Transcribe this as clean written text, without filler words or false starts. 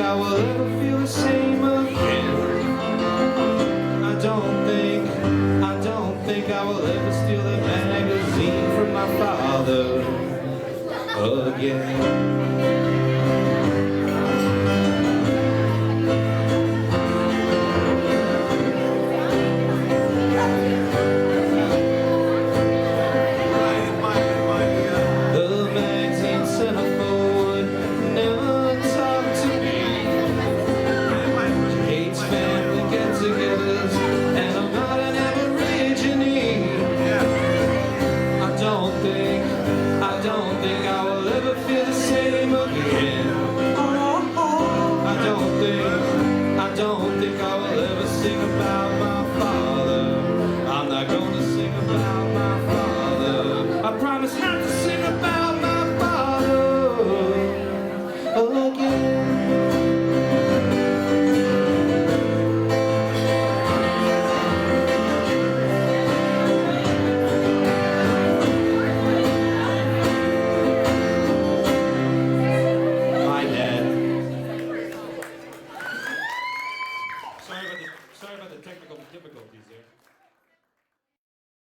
I will ever feel the same again. I don't think I will ever steal that magazine from my father again. I don't think I will ever sing about my father. I'm not gonna sing about my father. I promise not to sing about